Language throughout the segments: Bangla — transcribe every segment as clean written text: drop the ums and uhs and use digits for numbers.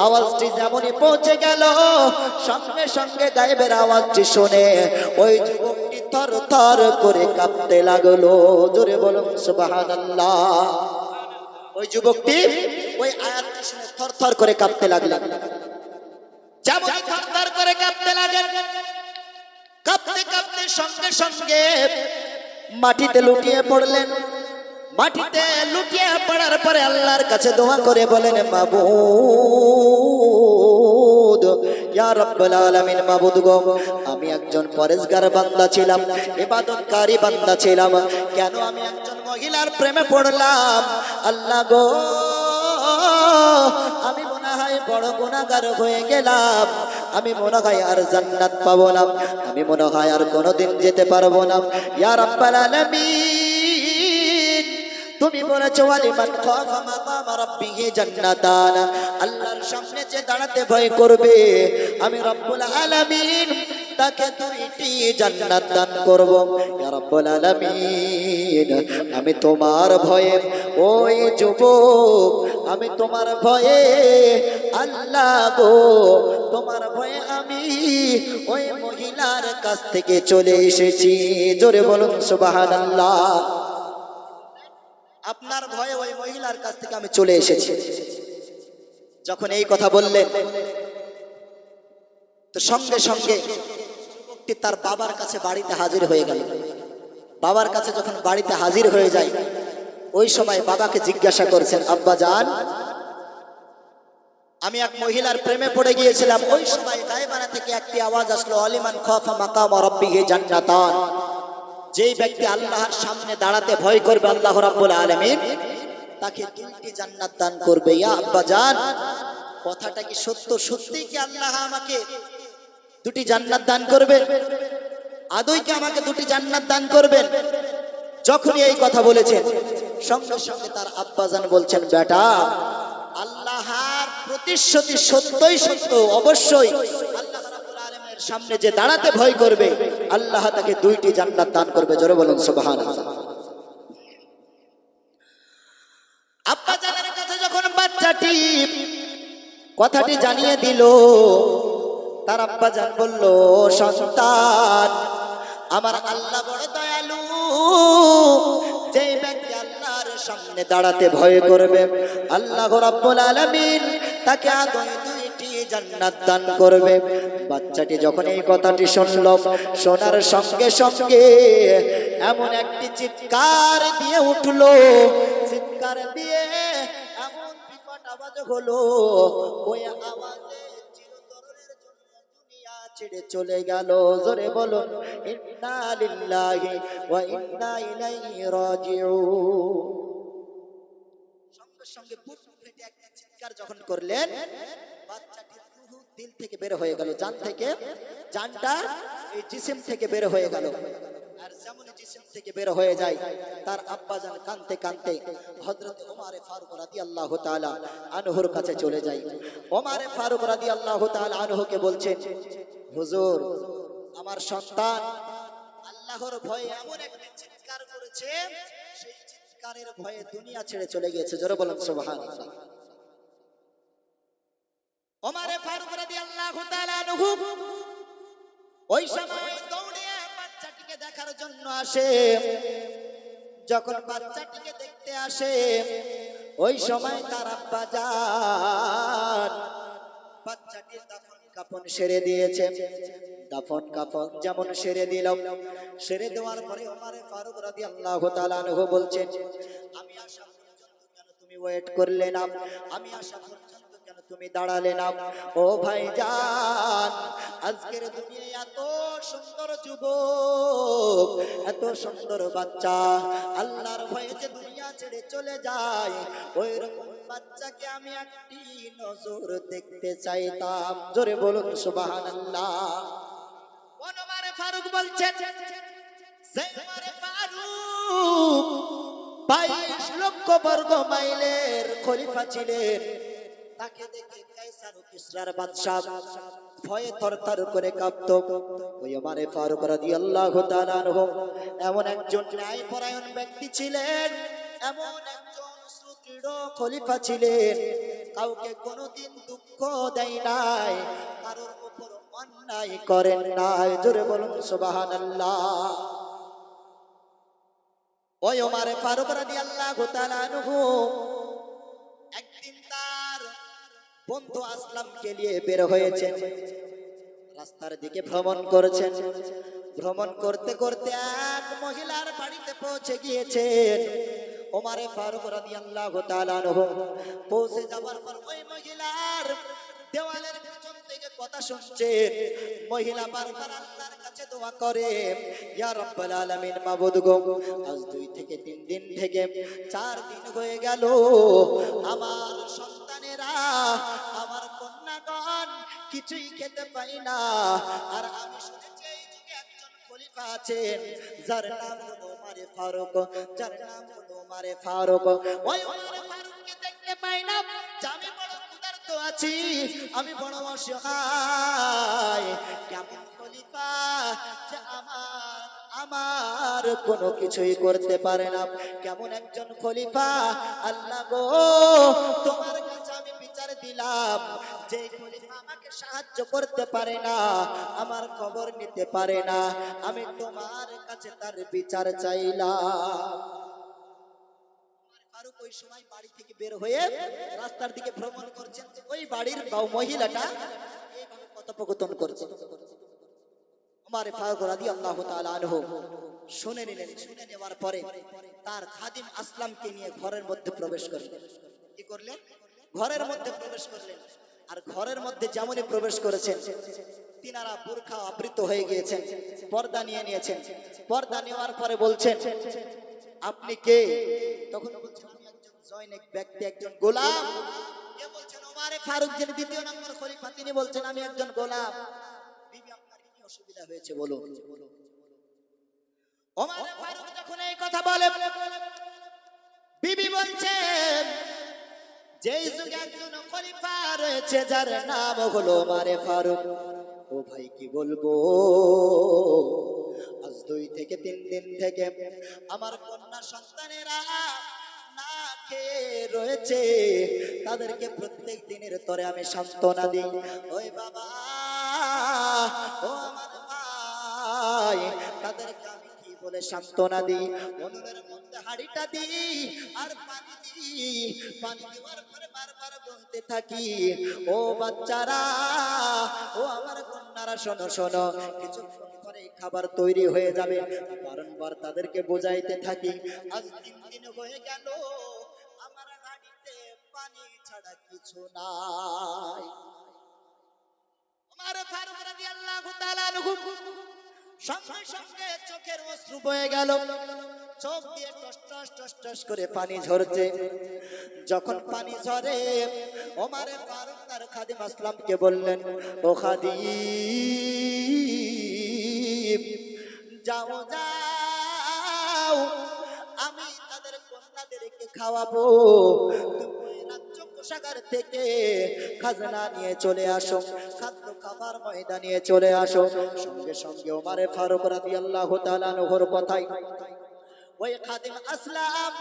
আওয়াজটি যেমনই পৌঁছে গেল, সঙ্গে সঙ্গে গায়েবের আওয়াজটি শুনে ওই যুবকটি থর থর করে কাঁপতে লাগলো। জোরে বলুন সুবহানাল্লাহ। ওই যুবকটি ওই আয়াতটি শুনে থর থর করে কাঁপতে লাগলেন। যেমন থর থর করে কাঁপতে লাগলেন, কাঁপতে কাঁপতে সঙ্গে সঙ্গে মাটিতে লুটিয়ে পড়লেন। মাটিতে লুটিয়ে পড়ার পরে আল্লাহর কাছে দোয়া করে বলেন, মাবুদ ইয়া রাব্বুল আলামিন, মাবুদ গো, আমি একজন পরেজগার বান্দা ছিলাম, ইবাদতকারী বান্দা ছিলাম, কেন আমি একজন মহিলার প্রেমে পড়লাম? আল্লাহ গো, আমি মনে হয় বড় গুনাহগার হয়ে গেলাম, আমি মনে হয় আর জান্নাত পাবো না, আমি মনে হয় আর কোনোদিন যেতে পারবো না। ইয়া রাব্বুল আলামিন, তুমি বলেছো ওয়ালিমান খাফা মাকামা রাব্বিহি জান্নাতান, আল্লাহর সামনে যে দাঁড়াতে ভয় করবে আমি রব্বুল আলামিন তাকে দুইটি জান্নাত দান করব। ইয়া রব্বুল আলামিন, আমি তোমার ভয়ে ওই যুবক, আমি তোমার ভয়ে আল্লাহ গো, তোমার ভয়ে আমি ওই মহিলার কাছ থেকে চলে এসেছি। জোরে বলুন সুবহানাল্লাহ। আপনার ভয়ে ওই মহিলার কাছ থেকে আমি চলে এসেছি। যখন এই কথা বললেন তো সঙ্গে সঙ্গে যুবকটি তার বাবার কাছে বাড়িতে হাজির হয়ে গেল। বাবার কাছে যখন বাড়িতে হাজির হয়ে যায়, ওই সময় বাবাকে জিজ্ঞাসা করছেন, আব্বা জান, আমি এক মহিলার প্রেমে পড়ে গিয়েছিলাম। ওই সময় গায়বানা থেকে একটি আওয়াজ আসলো, ওয়ালিমান খাফা মাকামা রাব্বিহি জান্নাতান, যেই ব্যক্তি আল্লাহর সামনে দাঁড়াতে ভয় করবে আল্লাহ রাব্বুল আলামিন তাকে দুইটি জান্নাত দান করবে। ইয়া আব্বা জান, কথাটা কি সত্য? সত্যি কি আল্লাহ আমাকে দুটি জান্নাত দান করবেন? আদৌ কি আমাকে দুটি জান্নাত দান করবেন? যখনই এই কথা বলেছেন, সঙ্গে সঙ্গে তার আব্বা জান বলছেন, বেটা, আল্লাহর প্রতিশ্রুতি সত্যই সত্য, অবশ্যই আল্লাহ রাব্বুল আলামিনের সামনে যে দাঁড়াতে ভয় করবে আল্লাহ তাকে দুইটি জান্নাত দান করবে। জোরে বলুন সুবহানাল্লাহ। আব্বা জানের কাছে যখন বাচ্চাটি কথাটি জানিয়ে দিল, তার আব্বা জান বলল, সন্তান, আমার আল্লাহ বড় দয়ালু, যেই ব্যক্তি আল্লাহর সামনে দাঁড়াতে ভয় করবে আল্লাহ রাব্বুল আলামিন তাকে আদৌ দুইটি জান্নাত দান করবে। বাচ্চাটি যখন এই কথাটি শুনল, শোনার সঙ্গে সঙ্গে এমন একটি চিৎকার দিয়ে উঠলো, চিৎকার দিয়ে এমন বিকট আওয়াজ হলো, ওই আওয়াজে চিরতরের জন্য দুনিয়া ছেড়ে চলে গেল। জোরে বলুন ইন্না লিল্লাহি ওয়া ইন্না ইলাইহি রাজিউন। সঙ্গে সঙ্গে বুক ফেটে একটা চিৎকার যখন করলেন, বাচ্চাটির রূহ দিল থেকে বের হয়ে গেল, জান থেকে, জানটা এই জিসিম থেকে বের হয়ে গেল। আর যেমন জিসিম থেকে বের হয়ে যায়, তার আব্বা জান কাঁদতে কাঁদতে হযরত ওমর ফারুক রাদিয়াল্লাহু তাআলা আনহুর কাছে চলে যায়। ওমর ফারুক রাদিয়াল্লাহু তাআলা আনহুকে বলছেন, হুজুর, আমার সন্তান আল্লাহর ভয়ে এমন একটা চিৎকার করেছে, সেই চিৎকারের ভয়ে দুনিয়া ছেড়ে চলে গিয়েছে। জোরে বলুন সুবহানাল্লাহ। ওমর ফারুক রাদিয়াল্লাহু তাআলা আনহু ওই সময় দৌড়ে বাচ্চাটিকে দেখার জন্য আসে। যখন বাচ্চাটিকে দেখতে আসে, ওই সময় তার আব্বা জান বাচ্চাটির দাফন কাফন সেরে দিয়েছে। দাফন কাফন যেমন সেরে দিল, সেরে দেওয়ার পরে ওমর ফারুক রাদিয়াল্লাহু তাআলা আনহু বলছেন, আমি আসা পর্যন্ত কেন তুমি ওয়েট করলে না? আমি আসা পর্যন্ত কেন তুমি দাঁড়ালে না? ও ভাইজান, আজকের দুনিয়ায় এত সুন্দর যুবক, এত সুন্দর বাচ্চা আল্লাহর ভয়ে যে দুনিয়া ছেড়ে চলে যায়, ওই রকম বাচ্চাকে আমি একটি নজর দেখতে চাইতাম। জোরে বলুন সুবহানাল্লাহ। ওমর ফারুক বলছেন, যে ওমর ফারুক 22 লক্ষ বর্গ মাইলের খলিফা ছিলেন, তাকে দেখে কায়সার ও কিসরার বাদশা ভয়ে থরথর করে কাঁপত। ওই ওমর ফারুক রাদিয়াল্লাহু তাআলা আনহু এমন একজন ন্যায়পরায়ণ ব্যক্তি ছিলেন, এমন একজন সুদৃঢ় খলিফা ছিলেন, কাউকে কোনোদিন দুঃখ দেয় নাই, কারোর উপর অন্যায় করেন নাই। জোরে বলুন সুবহানাল্লাহ। ওই ওমর ফারুক রাদিয়াল্লাহু তাআলা আনহু একদিন তার বন্ধু আসলামকে নিয়ে বের হয়েছেন, রাস্তার দিকে ভ্রমণ করেছেন। ভ্রমণ করতে করতে এক মহিলার বাড়িতে পৌঁছে গিয়েছেন। ওমর ফারুক রাদিয়াল্লাহু তাআলা আনহু পৌঁছে যাওয়ার পর ওই মহিলার দেওয়ালের পেছন থেকে কথা শুনছেন। মহিলা বারবার আল্লাহর কাছে দোয়া করে, ইয়া রাব্বাল আলামিন, মাবুদ গো, আজ 2 থেকে 3 দিন থেকে 4 দিন হয়ে গেল, আমার সন্তানেরা, আমার কন্যাগণ কিছুই খেতে পাই না। আর আমি শুনেছি এই যুগে একজন খলিফা আছেন যার নাম হলো ওমর ফারুক, যার নাম হলো ওমর ফারুক। ওই ওমর ফারুককে দেখতে পাই না। আমি বড় ক্ষুধার্ত আছি, আমি বড় অসহায়। কেমন খলিফা যে আমার কোনো কিছুই করতে পারে না, কেমন একজন খলিফা। আল্লাহ গো, তোমার কাছে আমি বিচার দিলাম, যে খলিফা আমাকে সাহায্য করতে পারে না, আমার খবর নিতে পারে না, আমি তোমার কাছে তার বিচার চাইলাম। ফারুক ওই সময় বাড়ি থেকে বের হয়ে রাস্তার দিকে ভ্রমণ করছেন। ওই বাড়ির মহিলাটা এইভাবে কথোপকথন করছে। ওমর ফারুক রাদিয়াল্লাহু তাআলা আনহু শুনে নিলেন। শুনে নেওয়ার পরে তার খাদিম আসলামকে নিয়ে ঘরের মধ্যে প্রবেশ করলেন। কি করলেন? ঘরের মধ্যে প্রবেশ করলেন। আর ঘরের মধ্যে যেমনই প্রবেশ করেছেন, তিনারা বুরখা আবৃত হয়ে গিয়েছেন, পর্দা নিয়ে নিয়েছেন। পর্দা নেওয়ার পরে বলছেন, আপনি কে? তখন বলছেন, আমি একজন জনৈক ব্যক্তি, একজন গোলাম। কে বলছেন? ওমর ফারুক, যিনি 2 নম্বর খলিফা, তিনি বলছেন, আমি একজন গোলাম। বিবি, আপনার কি অসুবিধা হয়েছে বলুন। ওমর ফারুক যখন এই কথা বলে, বিবি বলছেন, যেই যুগে একজন খলিফা রয়েছে যার নাম হলো ওমর ফারুক, ও ভাই কি বলবো, আজ 2 থেকে 3 দিন থেকে আমার কন্যা সন্তানেরা না খেয়ে রয়েছে। তাদেরকে প্রত্যেক দিনের তরে আমি সান্ত্বনা দিই। ওই বাবা, ও আমার ভাই, তাদেরকে আমি কি বলে সান্ত্বনা দিই? উনুনের মধ্যে হাঁড়িটা দিই আর পানি দিই। পানি দেওয়ার পরে বারবার বলতে থাকি, ও বাচ্চারা, ও আমার কন্যারা, শোনো শোনো, কিছুক্ষণ পরে খাবার তৈরি হয়ে যাবে। বারংবার তাদেরকে বোঝাইতে থাকি। আজ 3 দিন হয়ে গেল, আমার হাঁড়িতে পানি ছাড়া কিছু নাই। ওমর ফারুক রাদিয়াল্লাহু তাআলা আনহু সঙ্গে সঙ্গে চোখের অশ্রু বয়ে গেল। চোখ দিয়ে টস টস টস টস করে পানি ঝরছে। যখন পানি ঝরে, ওমর ফারুক তার খাদিম আসলামকে বললেন, ও খাদিম, যাও যাও, আমি তাদের কন্যাদেরকে খাওয়াবো। তুমি রাজ্য কোষাগার থেকে খাজনা নিয়ে চলে আসো, খাদ্য খাবার ময়দা নিয়ে চলে আসো। সঙ্গে সঙ্গে ওমর ফারুক রাদিয়াল্লাহু তাআলা আনহুর কথাই ওই খাদিম আসলাম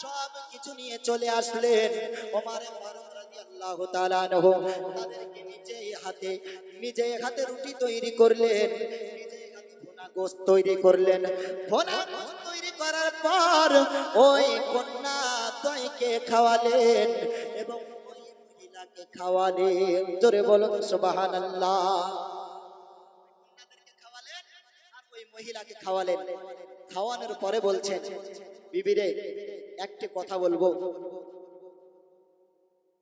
সব কিছু নিয়ে চলে আসলেন। ওমর ফারুক রাদিয়াল্লাহু তাআলা আনহু তাদেরকে নিজে হাতে রুটি তৈরি করলেন, নিজে হাতে ভুনা গোশত তৈরি করলেন। ভুনা গোশত তৈরি করার পর ওই কন্যা দ্বয়কে খাওয়ালেন এবং ওই মহিলাকে খাওয়ালেন। জোরে বলুন সুবহানাল্লাহ। কন্যাদেরকে খাওয়ালেন আর ওই মহিলাকে খাওয়ালেন। খাওয়ানোর পরে বলছেন, বিবিরে, একটা কথা বলবো।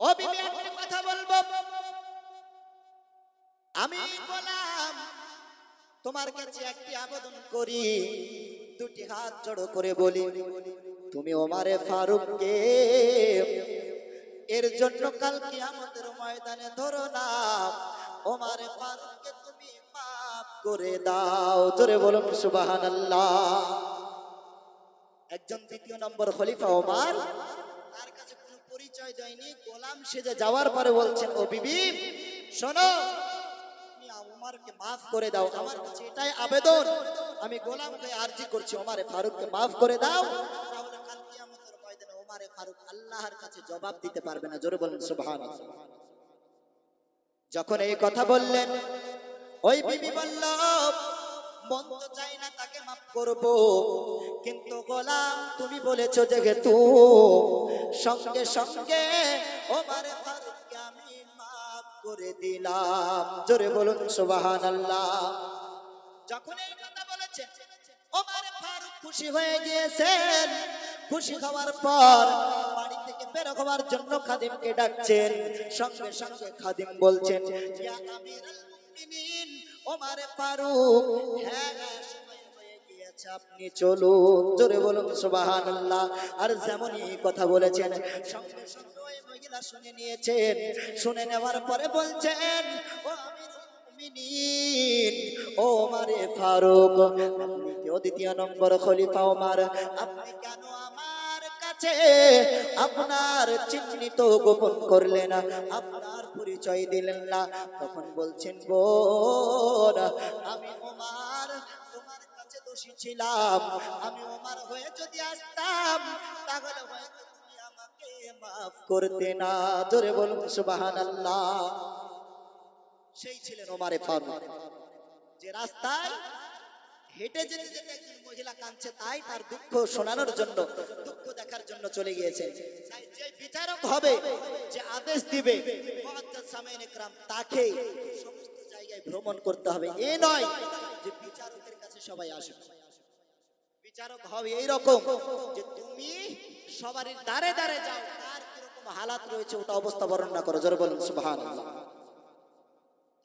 ও বিবি, একটা কথা বলবো। আমি গোলাম, তোমার কাছে একটি আবেদন করি, 2টি হাত জড়ো করে বলি, তুমি ওমর ফারুককে এর জন্য কাল কিয়ামতের ময়দানে ধরো না, ওমর ফারুককে তুমি মাফ করে দাও। জোরে বলুন সুবহানাল্লাহ। একজন 2 নম্বর খলিফা ওমর, তার কাছে কোনো পরিচয় দেয়নি, গোলাম সেজে যাওয়ার পরে বলছেন, ও বিবি শোনো, তুমি ওমরকে মাফ করে দাও, আমার কাছে এটাই আবেদন, আমি গোলাম হয়ে আরজি করছি, ওমর ফারুককে মাফ করে দাও, তাহলে কাল কিয়ামতের ময়দানে ওমর ফারুক ফারুক আল্লাহর কাছে জবাব দিতে পারবে না। জোরে বলুন সুবহানাল্লাহ। যখন এই কথা বললেন, ওই বিবি বলল, মন তো চাই না তাকে মাফ করব, কিন্তু গোলাম তুমি বলেছো যেহেতু, সঙ্গে সঙ্গে ওমর ফারুককে আমি মাফ করে দিলাম। জোরে বলুন সুবহানাল্লাহ। যখন এই কথা বলেছেন, ওমর ফারুক খুশি হয়ে গিয়েছেন। খুশি হওয়ার পর বাড়ি থেকে বের হওয়ার জন্য খাদিমকে ডাকছেন। সঙ্গে সঙ্গে খাদিম বলছেন, ইয়া আমিরুল মুমিনিন ওমর ফারুক, হ্যাঁ সময় হয়ে গিয়েছে, আপনি চলুন। জোরে বলুন সুবহানাল্লাহ। আর যেমনই কথা বলেছেন, সঙ্গে সঙ্গে ওই মহিলা শুনে নিয়েছেন। শুনে নেওয়ার পরে বলছেন, ও আমিরুল মুমিনিন ওমর ফারুক, আপনি কেউ দ্বিতীয় নম্বর খলিফা ওমর, আপনি কেন আমার কাছে আপনার চিহ্নিত গোপন করলেন, আপনার পরিচয় দিলেন না? তখন বলছেন, বোন, আমি ওমর তোমার কাছে দোষী ছিলাম। আমি ওমর হয়ে যদি আসতাম তাহলে হয়তো তুমি আমাকে মাফ করতে না। জোরে বলুন সুবহানাল্লাহ। সেই ছিলেন ওমর ফারুক, যে রাস্তায় হেঁটে যেতে যেতে একজন মহিলা কাঁদছে, তাই তার দুঃখ শোনানোর জন্য, দুঃখ দেখার জন্য চলে গিয়েছেন। যে বিচারক হবে, যে আদেশ দিবে, মুআজ্জাজ সামাইন ইকরাম, তাকে সমস্ত জায়গায় ভ্রমণ করতে হবে। এ নয় যে বিচারকের কাছে সবাই আসবে। বিচারক হবে এইরকম যে তুমি সবারই দাঁড়ে দাঁড়ে যাও, তার কিরকম হালাত রয়েছে ওটা অবস্থা বর্ণনা করো। জোরে বলুন সুবহানাল্লাহ।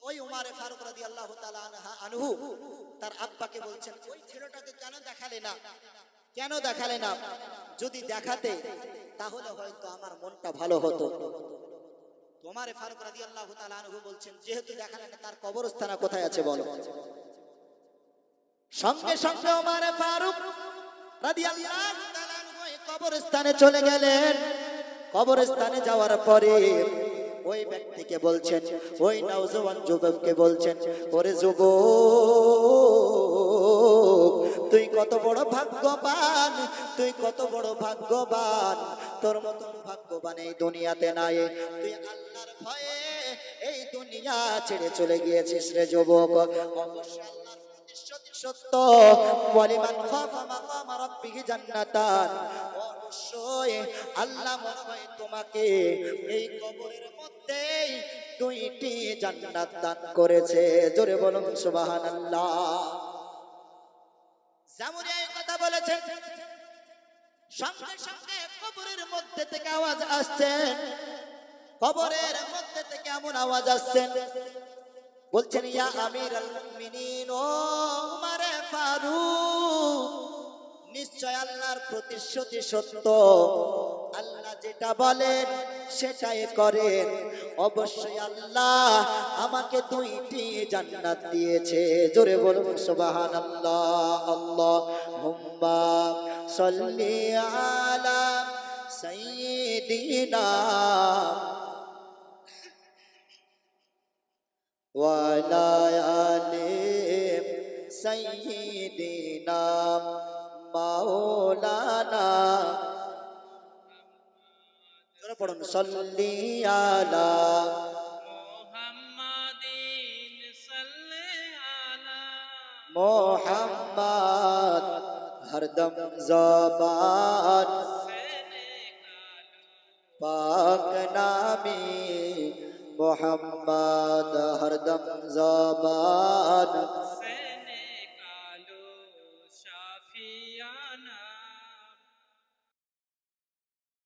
ওই ওমর ফারুক রাদিয়াল্লাহু তাআলা আনহু তার আব্বাকে বলছেন, ওই ছেলেটাকে কেন দেখালে না, কেন দেখালে না? যদি দেখাতে তাহলে হয়তো আমার মনটা ভালো হতো। ওমর ফারুক রাদিয়াল্লাহু তাআলা আনহু বলছেন, যেহেতু দেখালে না, তার কবরস্থান কোথায় আছে বলো। সঙ্গে সঙ্গে ওমর ফারুক রাদিয়াল্লাহু তাআলা আনহু কবরস্থানে চলে গেলেন। কবরস্থানে যাওয়ার পরে ওই ব্যক্তিকে বলছেন, ওই নওজওয়ান যুবককে বলছেন, ওরে যুবক, তুই কত বড় ভাগ্যবান, তুই কত বড় ভাগ্যবান, তোর মতন ভাগ্যবান এই দুনিয়াতে নাই। তুই আল্লাহর ভয়ে এই দুনিয়া ছেড়ে চলে গিয়েছিস রে যুবক। অবশ্যই আল্লাহর প্রতিশ্রুতি সত্য, ওয়ালিমান খাফা মাকামা রাব্বিহি জান্নাতান, অবশ্যই আল্লাহ মনে হয় তোমাকে এই কবরের মধ্যেই 2টি জান্নাত দান করেছে। জোরে বলুন সুবহানাল্লাহ। যেমন এই কথা বলেছেন, সঙ্গে সঙ্গে কবরের মধ্যে থেকে আওয়াজ আসছে। কবরের মধ্যে থেকে এমন আওয়াজ আসছে, বলছেন, ইয়া আমিরুল মুমিনিন ওমর ফারুক, নিশ্চয় আল্লাহর প্রতিশ্রুতি সত্য, আল্লাহ যেটা বলেন সেটাই করেন। অবশ্যই আল্লাহ আমাকে 2টি জান্নাত দিয়েছে। জোরে বলুন সুবহানাল্লাহ। আল্লাহুম্মা সাল্লি আলা সাইয়্যিদিনা ওয়া আলা আলি সাইয়্যিদিনা মাওলানা, পড়ুন, সাল্লি আলা মুহাম্মাদিন সাল্লি আলা মুহাম্মদ, হরদম জবান পাক নামে মুহাম্মদ, হরদম জবান সেনে কালো শাফিয়ানা